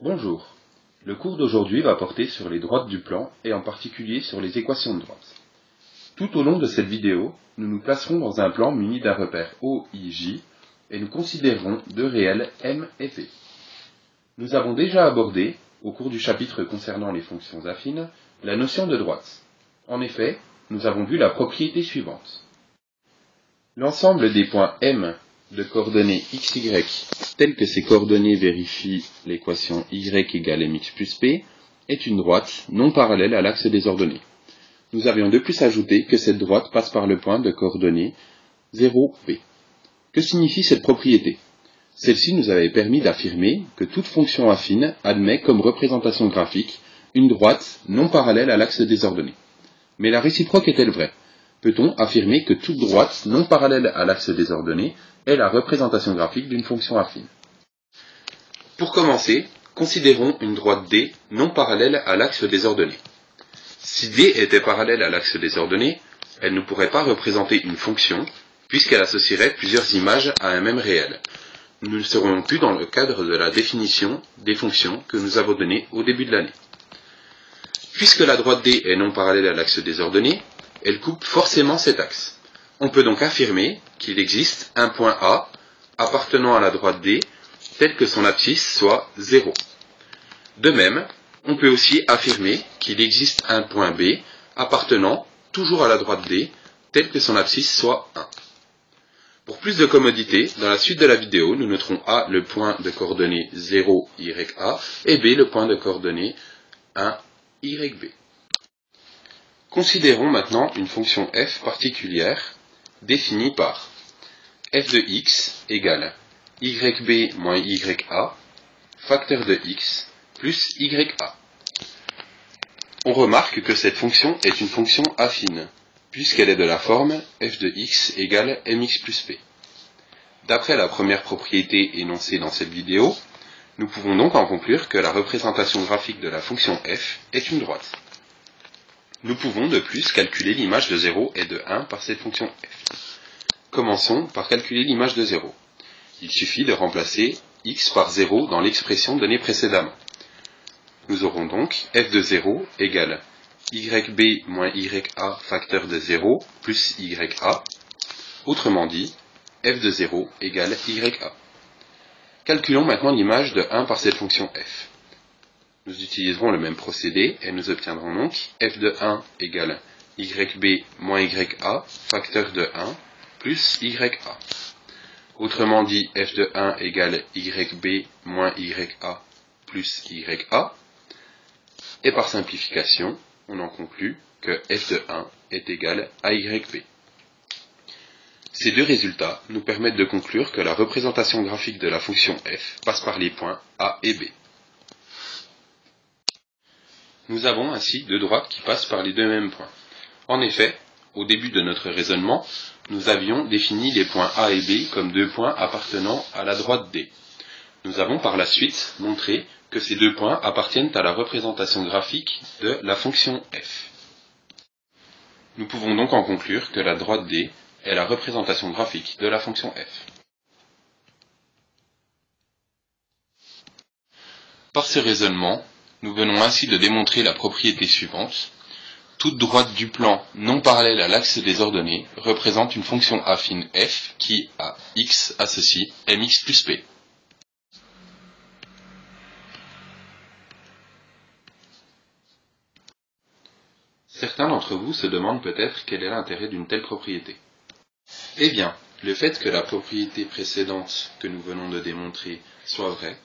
Bonjour. Le cours d'aujourd'hui va porter sur les droites du plan et en particulier sur les équations de droite. Tout au long de cette vidéo, nous nous placerons dans un plan muni d'un repère O, I, J et nous considérerons deux réels M et P. Nous avons déjà abordé, au cours du chapitre concernant les fonctions affines, la notion de droite. En effet, nous avons vu la propriété suivante. L'ensemble des points M de coordonnées x, y, telles que ces coordonnées vérifient l'équation y égale mx plus p, est une droite non parallèle à l'axe des ordonnées. Nous avions de plus ajouté que cette droite passe par le point de coordonnées 0p. Que signifie cette propriété? Celle-ci nous avait permis d'affirmer que toute fonction affine admet comme représentation graphique une droite non parallèle à l'axe des ordonnées. Mais la réciproque est-elle vraie? Peut-on affirmer que toute droite non parallèle à l'axe des ordonnées est la représentation graphique d'une fonction affine? Pour commencer, considérons une droite D non parallèle à l'axe des ordonnées. Si D était parallèle à l'axe des ordonnées, elle ne pourrait pas représenter une fonction, puisqu'elle associerait plusieurs images à un même réel. Nous ne serions plus dans le cadre de la définition des fonctions que nous avons donnée au début de l'année. Puisque la droite D est non parallèle à l'axe des ordonnées, elle coupe forcément cet axe. On peut donc affirmer qu'il existe un point A appartenant à la droite D tel que son abscisse soit 0. De même, on peut aussi affirmer qu'il existe un point B appartenant toujours à la droite D tel que son abscisse soit 1. Pour plus de commodité, dans la suite de la vidéo, nous noterons A le point de coordonnées 0, YA et B le point de coordonnées 1, YB. Considérons maintenant une fonction f particulière définie par f de x égale yb moins ya, facteur de x, plus ya. On remarque que cette fonction est une fonction affine, puisqu'elle est de la forme f de x égale mx plus p. D'après la première propriété énoncée dans cette vidéo, nous pouvons donc en conclure que la représentation graphique de la fonction f est une droite. Nous pouvons de plus calculer l'image de 0 et de 1 par cette fonction f. Commençons par calculer l'image de 0. Il suffit de remplacer x par 0 dans l'expression donnée précédemment. Nous aurons donc f de 0 égale yb moins ya facteur de 0 plus ya. Autrement dit, f de 0 égale ya. Calculons maintenant l'image de 1 par cette fonction f. Nous utiliserons le même procédé et nous obtiendrons donc f de 1 égale yb moins ya facteur de 1 plus ya. Autrement dit, f de 1 égale yb moins ya plus ya. Et par simplification, on en conclut que f de 1 est égal à yb. Ces deux résultats nous permettent de conclure que la représentation graphique de la fonction f passe par les points A et B. Nous avons ainsi deux droites qui passent par les deux mêmes points. En effet, au début de notre raisonnement, nous avions défini les points A et B comme deux points appartenant à la droite D. Nous avons par la suite montré que ces deux points appartiennent à la représentation graphique de la fonction f. Nous pouvons donc en conclure que la droite D est la représentation graphique de la fonction f. Par ce raisonnement, nous venons ainsi de démontrer la propriété suivante. Toute droite du plan non parallèle à l'axe des ordonnées représente une fonction affine f qui, à x, associe mx plus p. Certains d'entre vous se demandent peut-être quel est l'intérêt d'une telle propriété. Eh bien, le fait que la propriété précédente que nous venons de démontrer soit vraie,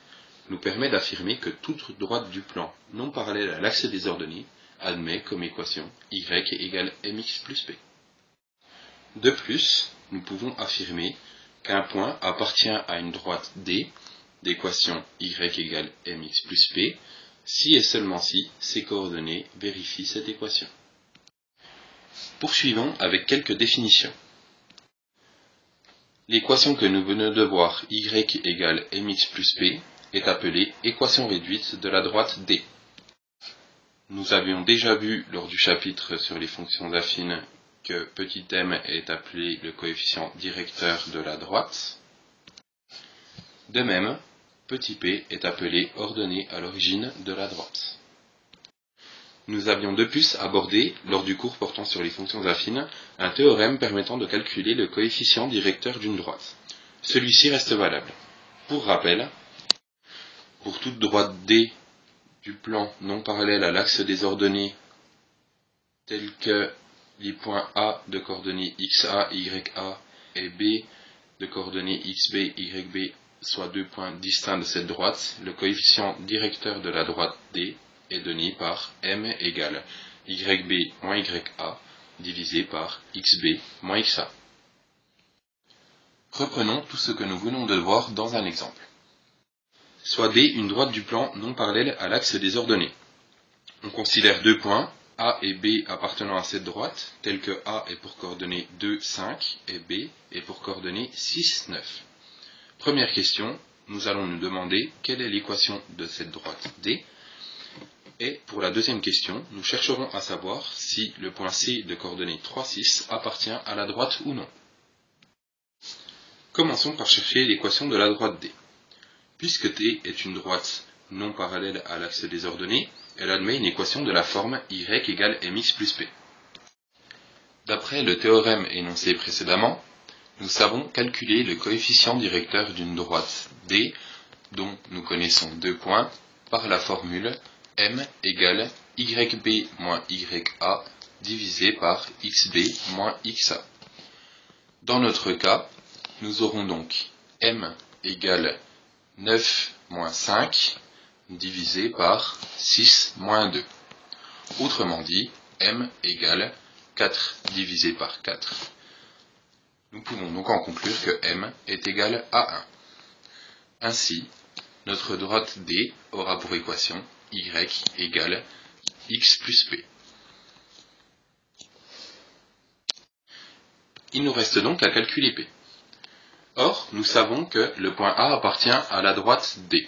nous permet d'affirmer que toute droite du plan non parallèle à l'axe des ordonnées admet comme équation y égale mx plus p. De plus, nous pouvons affirmer qu'un point appartient à une droite D d'équation y égale mx plus p si et seulement si ses coordonnées vérifient cette équation. Poursuivons avec quelques définitions. L'équation que nous venons de voir y égale mx plus p est appelée équation réduite de la droite D. Nous avions déjà vu lors du chapitre sur les fonctions affines que petit m est appelé le coefficient directeur de la droite. De même, petit p est appelé ordonnée à l'origine de la droite. Nous avions de plus abordé, lors du cours portant sur les fonctions affines, un théorème permettant de calculer le coefficient directeur d'une droite. Celui-ci reste valable. Pour rappel, pour toute droite D du plan non parallèle à l'axe des ordonnées tels que les points A de coordonnées XA, YA et B de coordonnées XB, YB, soit deux points distincts de cette droite, le coefficient directeur de la droite D est donné par M égale YB moins YA divisé par XB moins XA. Reprenons tout ce que nous venons de voir dans un exemple. Soit D une droite du plan non parallèle à l'axe des ordonnées. On considère deux points, A et B appartenant à cette droite, tels que A est pour coordonnées 2, 5 et B est pour coordonnées 6, 9. Première question, nous allons nous demander quelle est l'équation de cette droite D. Et pour la deuxième question, nous chercherons à savoir si le point C de coordonnées 3, 6 appartient à la droite ou non. Commençons par chercher l'équation de la droite D. Puisque T est une droite non parallèle à l'axe des ordonnées, elle admet une équation de la forme y égale mx plus p. D'après le théorème énoncé précédemment, nous savons calculer le coefficient directeur d'une droite D, dont nous connaissons deux points, par la formule m égale yb moins ya divisé par xb moins xa. Dans notre cas, nous aurons donc m égale 9 moins 5 divisé par 6 moins 2. Autrement dit, m égale 4 divisé par 4. Nous pouvons donc en conclure que m est égal à 1. Ainsi, notre droite D aura pour équation y égale x plus p. Il nous reste donc à calculer p. Or, nous savons que le point A appartient à la droite D.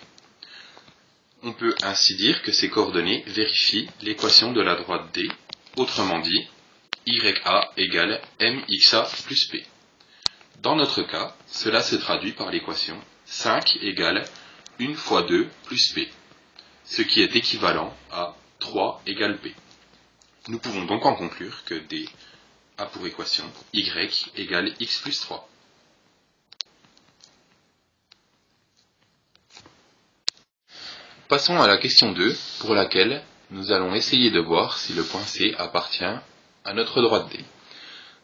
On peut ainsi dire que ces coordonnées vérifient l'équation de la droite D, autrement dit, YA égale MXA plus P. Dans notre cas, cela se traduit par l'équation 5 égale 1 fois 2 plus P, ce qui est équivalent à 3 égale P. Nous pouvons donc en conclure que D a pour équation Y égale X plus 3. Passons à la question 2, pour laquelle nous allons essayer de voir si le point C appartient à notre droite D.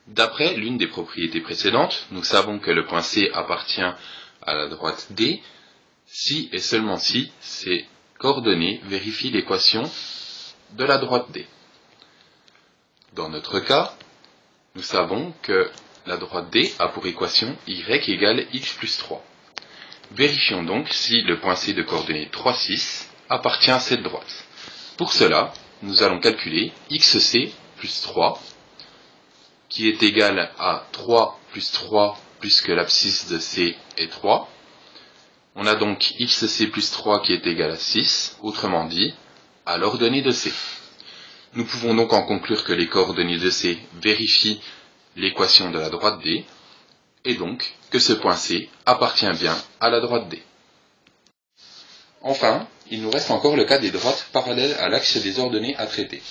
D'après l'une des propriétés précédentes, nous savons que le point C appartient à la droite D si et seulement si ces coordonnées vérifient l'équation de la droite D. Dans notre cas, nous savons que la droite D a pour équation Y égale X plus 3. Vérifions donc si le point C de coordonnées 3, 6 appartient à cette droite. Pour cela, nous allons calculer XC plus 3, qui est égal à 3 puisque l'abscisse de C est 3. On a donc XC plus 3 qui est égal à 6, autrement dit, à l'ordonnée de C. Nous pouvons donc en conclure que les coordonnées de C vérifient l'équation de la droite D, et donc que ce point C appartient bien à la droite D. Enfin, il nous reste encore le cas des droites parallèles à l'axe des ordonnées à traiter.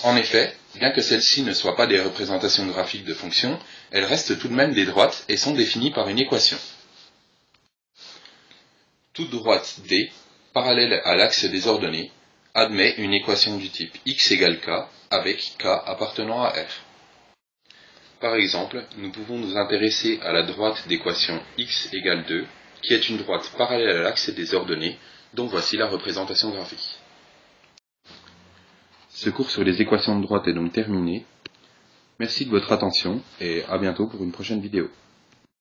En effet, bien que celles-ci ne soient pas des représentations graphiques de fonctions, elles restent tout de même des droites et sont définies par une équation. Toute droite D, parallèle à l'axe des ordonnées, admet une équation du type x égale k avec k appartenant à R. Par exemple, nous pouvons nous intéresser à la droite d'équation x égale 2, qui est une droite parallèle à l'axe des ordonnées, dont voici la représentation graphique. Ce cours sur les équations de droite est donc terminé. Merci de votre attention et à bientôt pour une prochaine vidéo.